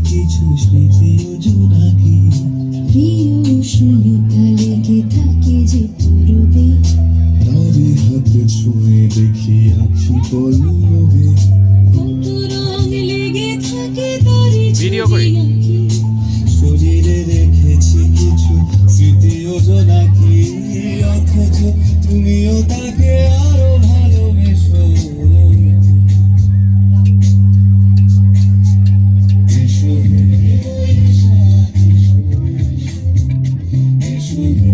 কিছু স্মৃতি জোনাকি প্রিয় উষ্ণতা লেগে থাকে যে পরবে তারি হাতে ছুঁয়ে দেখি আখি পল্লবে কত রং লেগে থাকে তারি ছবি আঁকি শরীরে রেখেছি কিছু স্মৃতি জোনাকি অথচ তুমিও তাকে আরো ভালোবেসো Thank you.